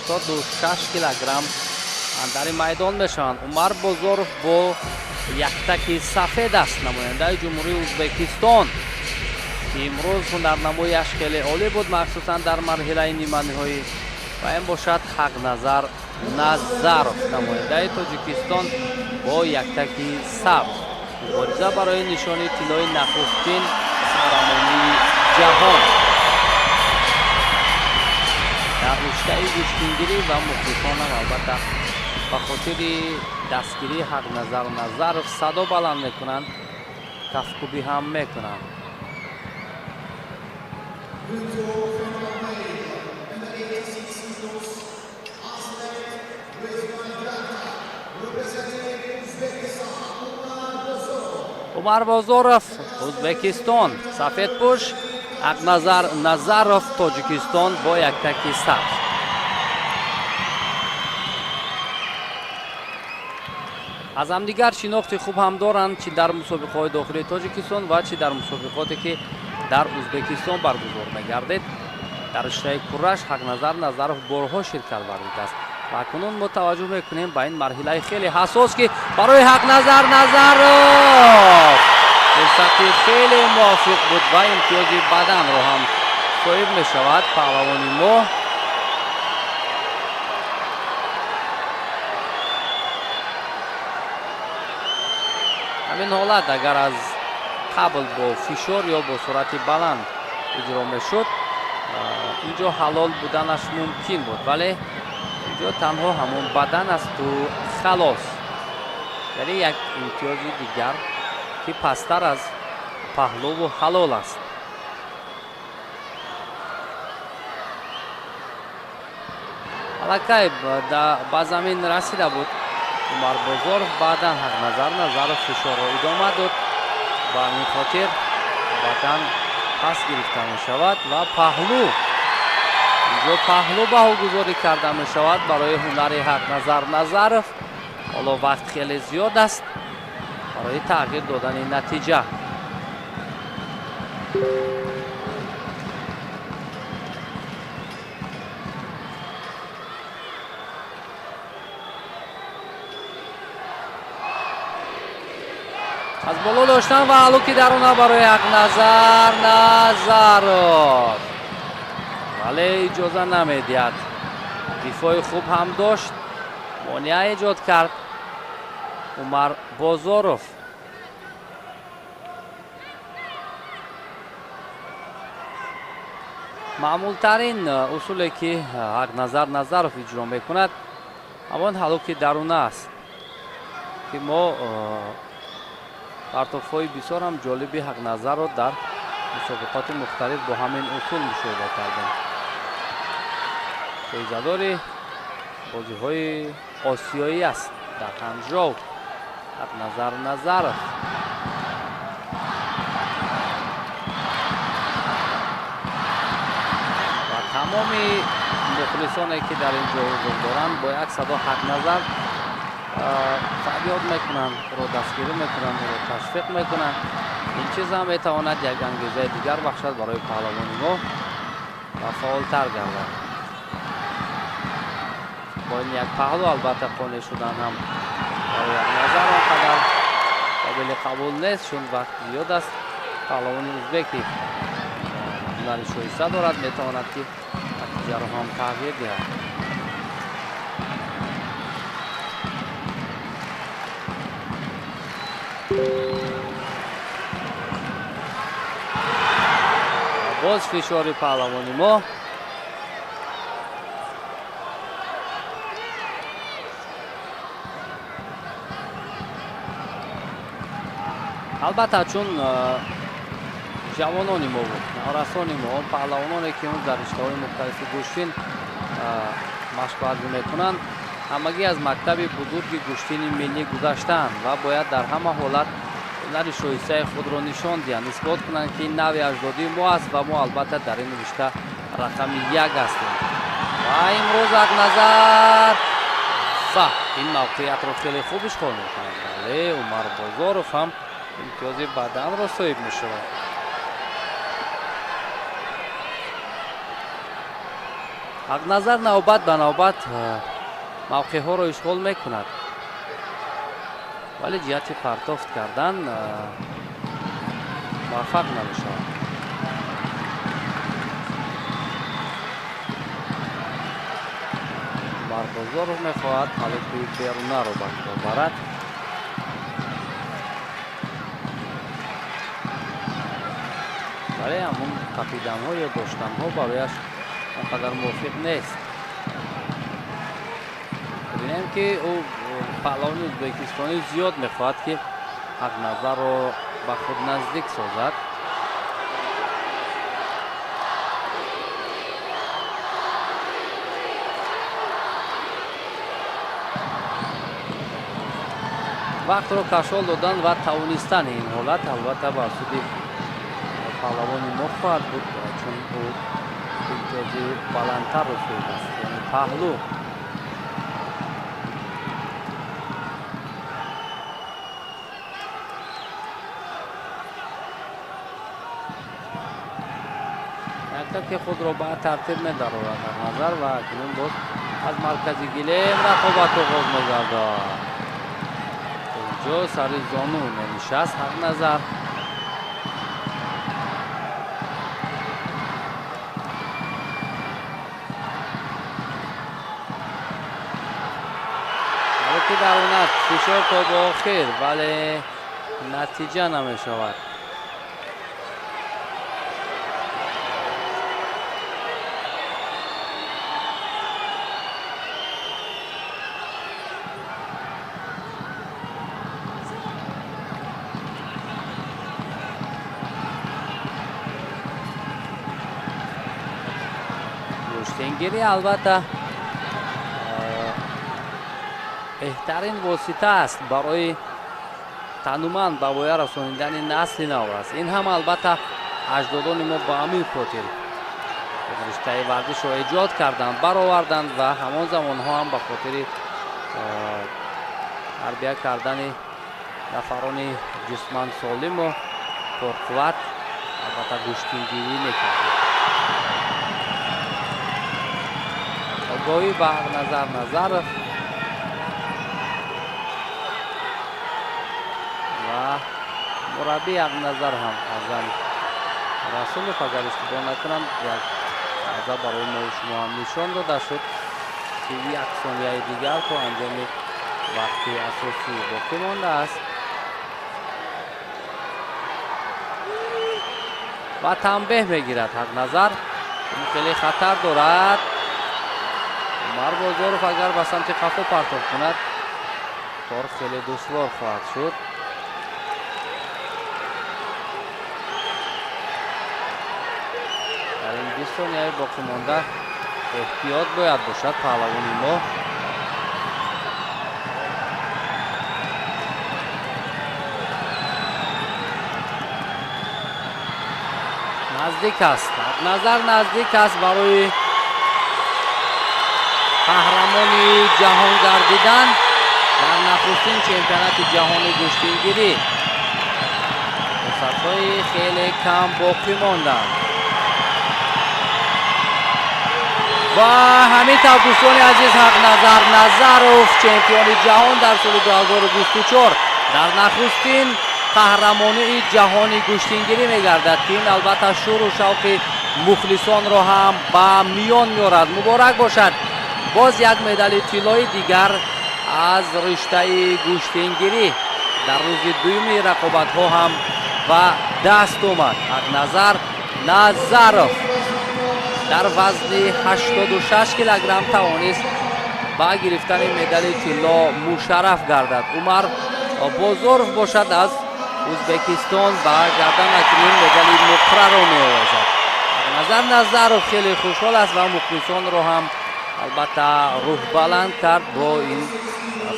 76 килограмм дар майдон мешаванд. Умар Бозоров бо яктаки сафед аст, намояндаи ҷумҳурии Узбекистон. имрӯз ҳунарнамояш хеле олӣ буд, махсусан дар марҳилаи ниманиҳоӣ. ва ин бошад Хақназар Назаров, намояндаи Тоҷикистон бо яктаки сабз. мубориза барои нишони тиллои нахустин қаҳрамонии ҷаҳон. дар риштаи гӯштингирӣ ва мухлисонам албатта ба хотири дастгирии Хақназар Назаров садо баланд мекунанд, кафкубӣ ҳам мекунанд. Умар Бозоров, Узбекистон, сафедпӯш. Хақназар Назаров, Тоҷикистон бо яктаки сабз. аз ҳамдигар шинохти хуб ҳам доранд, чӣ дар мусобиқаҳои дохилии Тоҷикистон ва чӣ дар мусобиқоте ки дар Узбекистон баргузор мегардед. дар риштаи курраш Хақназар Назаров борҳо ширкат вардидааст. ва акнун мо таваҷҷӯҳ мекунем ба ин марҳилаи хеле ҳассос ки барои Хақназар Назаров фурсати хеле мувофиқ буд ва имтиёзи баданро ҳам соҳиб мешавад паҳлавони мо. ҳамин ҳолат агар аз қабл бо фишор ё бо суръати баланд иҷро мешуд, инҷо ҳалол буданаш мумкин буд, вале инҷо танҳо ҳамон бадан асту халос. яъне як имтиёзи дигар ки пасттар аз паҳлӯву ҳалол аст. аллакай ба замин расида буд Умар Бозоров, баъдан Хақназар Назаров фишорро идома дод. ба ҳамин хотир бадан пас гирифта мешавад ва паҳлӯ инҷо паҳлӯ баҳогузорӣ карда мешавад барои ҳунари Хақназар Назаров. ҳоло вақт хеле зиёд аст барои тағйир додани натиҷа. аз боло доштан ва ҳалуки даруна барои Хақназар Назаров, вале иҷоза намедиҳад. дифои хуб ҳам дошт, монеа эҷод кард Умар Бозоров. маъмултарин усуле ки Хақназар Назаров иҷро мекунад ҳамон ҳалуки даруна аст ки мо партофҳои бисёр ҳам ҷолиби Хақназарро дар мусобиқоти мухталиф бо ҳамин усул мушоҳида кардем. ҷоизадори бозиҳои осиёӣ аст дар Ханҷоу Хақназар Назаров. ва тамоми мухлисоне ки дар ин ҷо ҳузур доранд бо як садо Хақназар фарёд мекунанд, ӯро дастгирӣ мекунанд, ӯро ташвиқ мекунанд. ин чиз ҳам метавонад як ангезаи дигар бахшад барои паҳлавони мо ва фаъолтар гардад. бо ин як паҳлу албатта қонеъ шудан ҳам барои Хақназар он қадар қобили қабул нест, чун вақт зиёд аст. паҳлавони узбеки ҳунари шоиста дорад, метавонад ки натиҷаро ҳам тағйир диҳад. боз фишори паҳлавони мо. албатта чун ҷавонони мо буд, норасони мо, паҳлавононе ки он дар риштаҳои мухталифи гӯштин машқварзӣ мекунанд, ҳамагӣ аз мактаби бузурги гӯштини миллӣ гузаштаанд ва бояд дар ҳама ҳолат ҳунари шоистаи худро нишон диҳанд, исбот кунанд ки ин нави аҷдодии мо аст ва мо албатта дар ин ришта рақами як ҳастем. ва имрӯз Хақназар ва ин мавқеиятро хеле хуб ишғол мекунад. бале, Умар Бозоров ҳам имтиёзи баданро соҳиб мешавад. ҳақназар навбат ба навбат мавқеъҳоро ишғол мекунад, вале ҷиҳати партофт кардан муваффақ намешавад. Умарбозоров мехоҳад халиқи берунаро ба кор барад. вале ҳамун қапиданҳо ё доштанҳо барояш он қадар мувофиқ нест. бинем ки ӯ паҳлавони ӯзбекистонӣ зиёд мехоҳад ки ҳақназарро ба худ наздик созад. вақтро кашол додан ва тавонистани ин ҳолат албатта ба суди паҳлавони мо хоҳад буд, чун ӯ имтиёзи баландтар русуд аст, яъне паҳлӯ. якдаки худро ба тартиб медарорад ҳақназар ва акнун боз аз маркази гилем рақобат оғоз мегардад. инҷо сари зону менишаст ҳақназар. ҳалки даронат фишор то ба охир, вале натиҷа намешавад. гуштингирӣ албатта беҳтарин восита аст барои тануманд ба воя расонидани насли нав аст. ин ҳам албатта аҷдодони мо ба ҳамин хотир риштаи варзишро эҷод карданд, бароварданд ва ҳамон замонҳо ҳам ба хотири тарбия кардани нафарони ҷисман солиму пурқувват албатта гуштингирӣ мекарданд. огоҳӣ ба ҳақназар Назаров ва мураббии ҳақназар ҳам Азам Расулов, агар иштибоҳ накунам, як лаҳза барои мо шумо ҳам нишон дода шуд ки як сонияи дигар то анҷоми вақти асосӣ боқӣ мондааст ва танбеҳ мегирад ҳақназар. ин хеле хатар дорад. Умарбозоров агар ба самти қафо партоф кунад, кор хеле душвор хоҳад шуд. дар ин 20 сонияи боқимонда эҳтиёт бояд бошад паҳлавони мо. наздик аст, назар наздик аст барои қаҳрамони ҷаҳон гардидан дар нахустин чемпионати ҷаҳони гуштингирӣ. фурсатҳои хеле кам боқӣ монданд. ва ҳамин тавр дӯстони азиз, ҳақназар Назаров чемпиони ҷаҳон дар соли 2024 дар нахустин қаҳрамонии ҷаҳони гуштингирӣ мегардад ки ин албатта шӯру шавқи мухлисонро ҳам ба миён меорад. муборак бошад. боз як медали тиллои дигар аз риштаи гуштингирӣ дар рӯзи дуюми рақобатҳо ҳам ба даст омад. ҳақназар Назаров дар вазни 86 килограмм тавонист ба гирифтани медали тилло мушарраф гардад. Умар Бозоров бошад аз Ӯзбекистон ба гардан акнун медали нуқраро меовозад. ҳақназар Назаров хеле хушҳол аст ва мухлисонро ҳам албатта рӯҳбаланд кард бо ин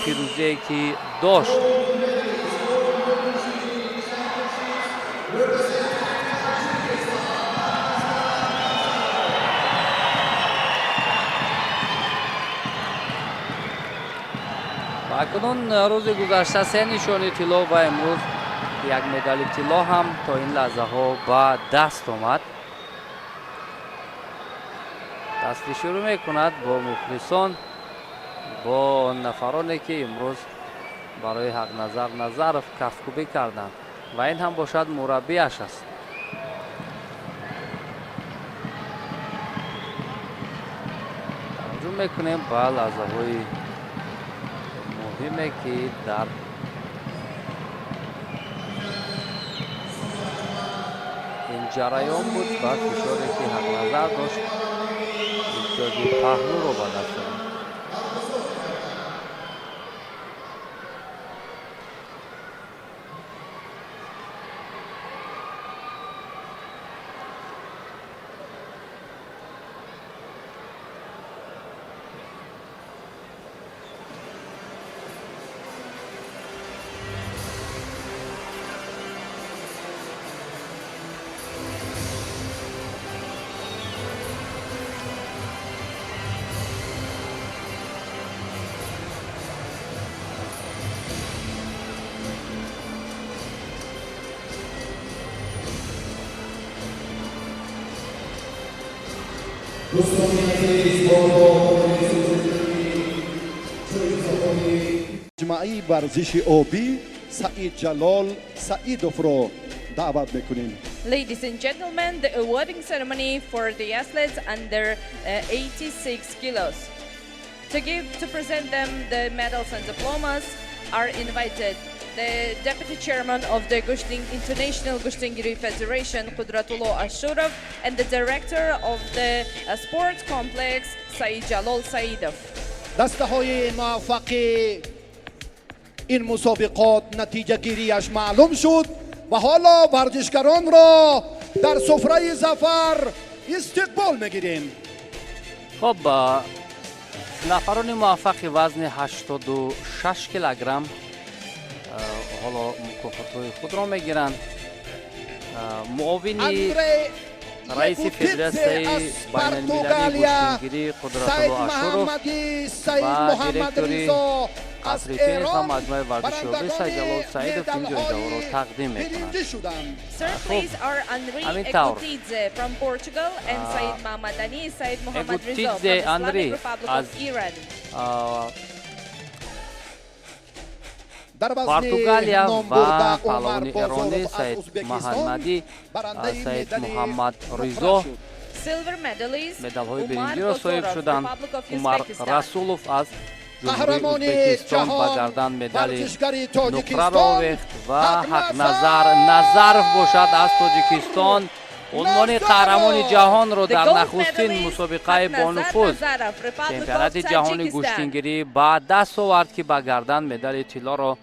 пирӯзие ки дошт. акнун рӯзи гузашта се нишони тилло ва имрӯз як медали тилло ҳам то ин лаҳзаҳо ба даст омад. فصل شروع میکند با مخلصان، با نفرانی که امروز برای حق نظر نظرف کفکوبی کردند و این هم باشد مربیش است. توجه میکنیم به لحظه‌های مهمی که در این جریان بود و فشاری که حق نظر داشت امتیازی پهلو رو به دست آورد. مجمعی ورزش آبی سعید جلال سعیدوف رو دعوت میکنیم. Ladies and gentlemen, the awarding ceremony for the athletes under 86 kilos. To present them the medals and diplomas are invited the Deputy Chairman of the International Gushtangiri Federation, Qudratullah Ashurov, and the Director of the Sports Complex, Saeed Jalal Saidov. دسته‌های موفق این مسابقات نتیجه گیریش معلوم شد و حالا ورزشکاران را در سفره ظفر استقبال میگیریم. خب نفران موفق وزن 86 کیلوگرم حالا مکافات‌های خود را میگیرند. معاونی رئیس فدراسیون بین‌المللی گوشتنگیری قدرت‌الله اشرف و دیرکتوری قصر تنیس و مجمع ورزشی آبی سعید جلال سعیدوف این جایزه را تقدیم می‌کنند. Third place are Henri Egutidze from Portugal and Said Mamadani, Said Mohammad Rizal from the Islamic Republic of Iran. پرتغالیا و پهلوان ایرانی سید محمدی سید محمد رضا مدال‌های برنجی را صاحب شدند. عمر رسولوف از جمهوری ازبکستان به گردن مدال نقره را آویخت و حق نظرف باشد از تاجیکستان عنوان قهرمان جهان را در نخستین مسابقه با نفوذ چمپیونات جهانی گوشتنگیری به دست آورد که به گردن مدال طلا را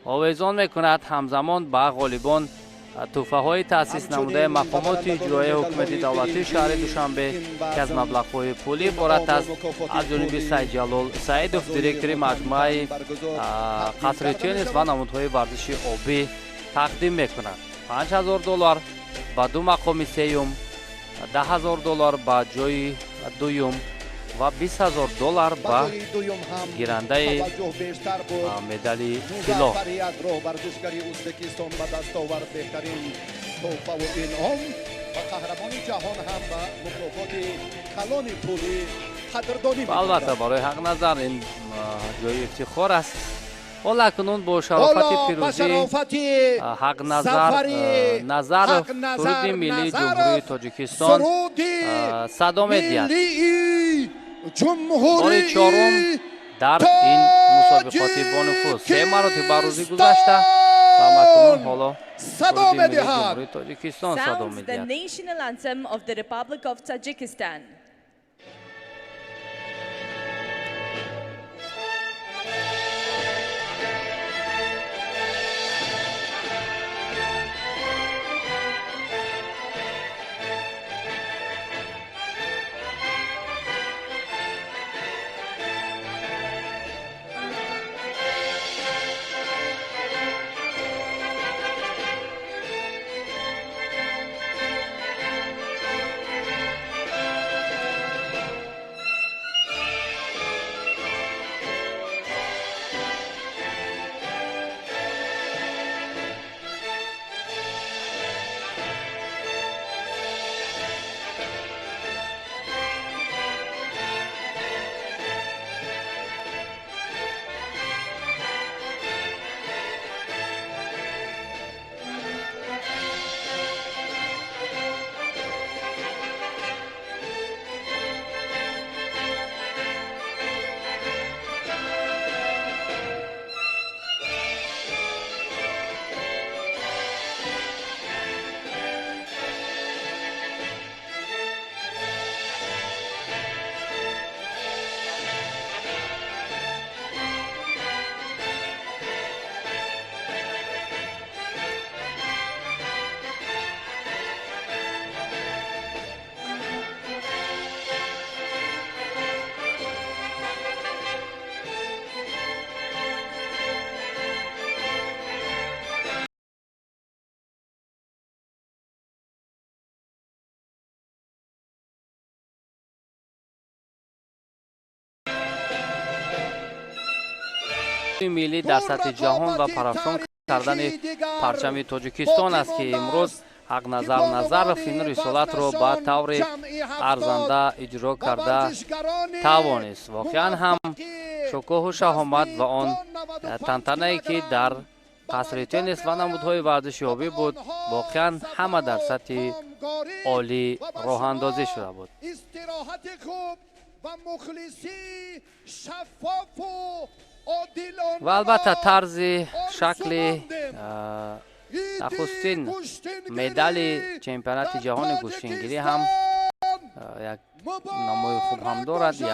آویزان میکند. همزمان به غالبان تحفه های تأسیس نموده مقامات اجرایی حکومت دولتی شهر دوشنبه که از مبلغ‌های پولی عبارت است از جانب سعید جلال سعیدوف دیرکتور مجمع قصر تنیس و نمودهای ورزشی آبی تقدیم میکنند. $5000 به دو مقام سیوم، $10,000 به جای دویم و $20,000 به گیرنده مدال طلا. البته برای حق نظر این جای افتخار است. حالا اکنون با شرافت پیروزی حق نظر سرود ملی جمهوری تاجیکستان صدا می‌دهد. بار چهارم در این مسابقات با نفوذ 3 مراتب برگزاری گذشته و اکنون حالا سرود ملی جمهوری تاجیکستان صدا می‌دهد. ملی در سطح جهان و پرافشان کردن پرچم تاجیکستان است که امروز حق نظر این رسالت را با طور ارزنده اجرا کرده توانست. واقعا هم شکوه و شهامت و آن تنتنه‌ای که در قصر تنیس و نمودهای ورزشی آبی بود واقعا همه در سطح عالی راه اندازی شده بود. استراحت خوب و مخلصی شفاف و عادلانه و البته طرز شکل نخستین مدال چمپیونات جهان گوشتینگیری هم یک نمای خوب هم دارد. یک